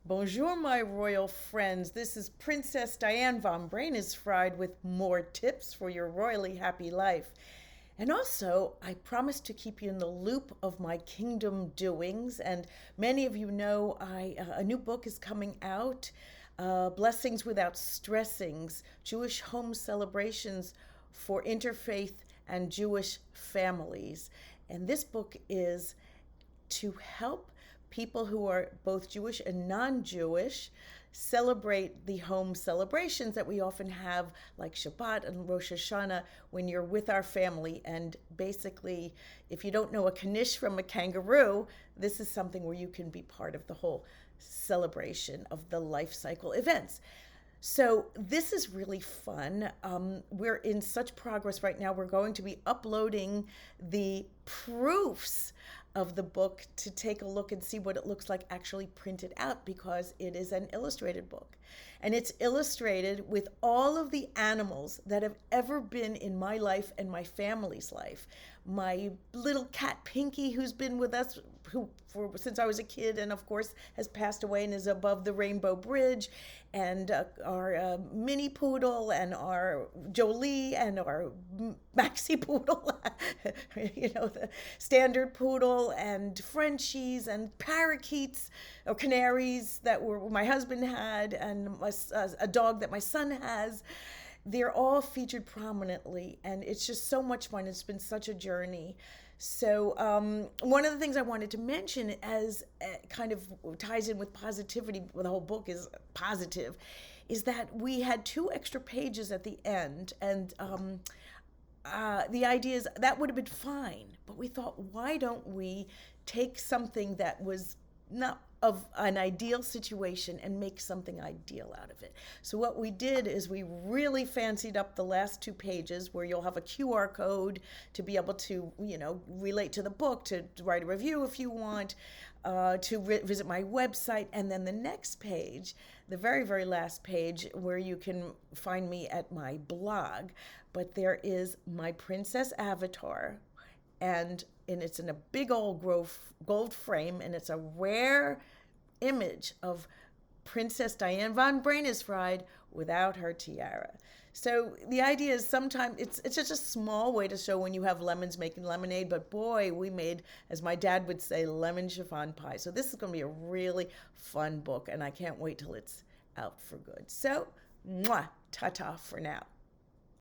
Bonjour, my royal friends. This is Princess Diane von Brainesfried with more tips for your royally happy life. And also, I promise to keep you in the loop of my kingdom doings. And many of you know a new book is coming out, Blessings Without Stressings, Jewish Home Celebrations for Interfaith and Jewish Families. And this book is to help people who are both Jewish and non Jewish celebrate the home celebrations that we often have, like Shabbat and Rosh Hashanah, when you're with our family. And basically, if you don't know a knish from a kangaroo, this is something where you can be part of the whole celebration of the life cycle events. So this is really fun. We're in such progress right now. We're going to be uploading the proofs of the book to take a look and see what it looks like actually printed out, because it is an illustrated book. And it's illustrated with all of the animals that have ever been in my life and my family's life. My little cat Pinky, who's been with us since I was a kid, and of course has passed away and is above the Rainbow Bridge, and our mini poodle, and our Jolie, and our maxi poodle, the standard poodle, and Frenchies, and parakeets or canaries that were my husband had, and a dog that my son has. They're all featured prominently, and it's just so much fun. It's been such a journey. So one of the things I wanted to mention, as kind of ties in with positivity, the whole book is positive, is that we had 2 extra pages at the end, and the idea is that would have been fine, but we thought, why don't we take something that was not of an ideal situation and make something ideal out of it. So what we did is we really fancied up the last 2 pages, where you'll have a QR code to be able to, relate to the book, to write a review if you want, to visit my website. And then the next page, the very, very last page, where you can find me at my blog. But there is my princess avatar, and it's in a big old gold frame, and it's a rare image of Princess Diane von Brainesfried without her tiara. So the idea is, sometimes it's just a small way to show when you have lemons making lemonade, but boy, we made, as my dad would say, lemon chiffon pie. So this is going to be a really fun book, and I can't wait till it's out for good. So, mwah, ta-ta for now.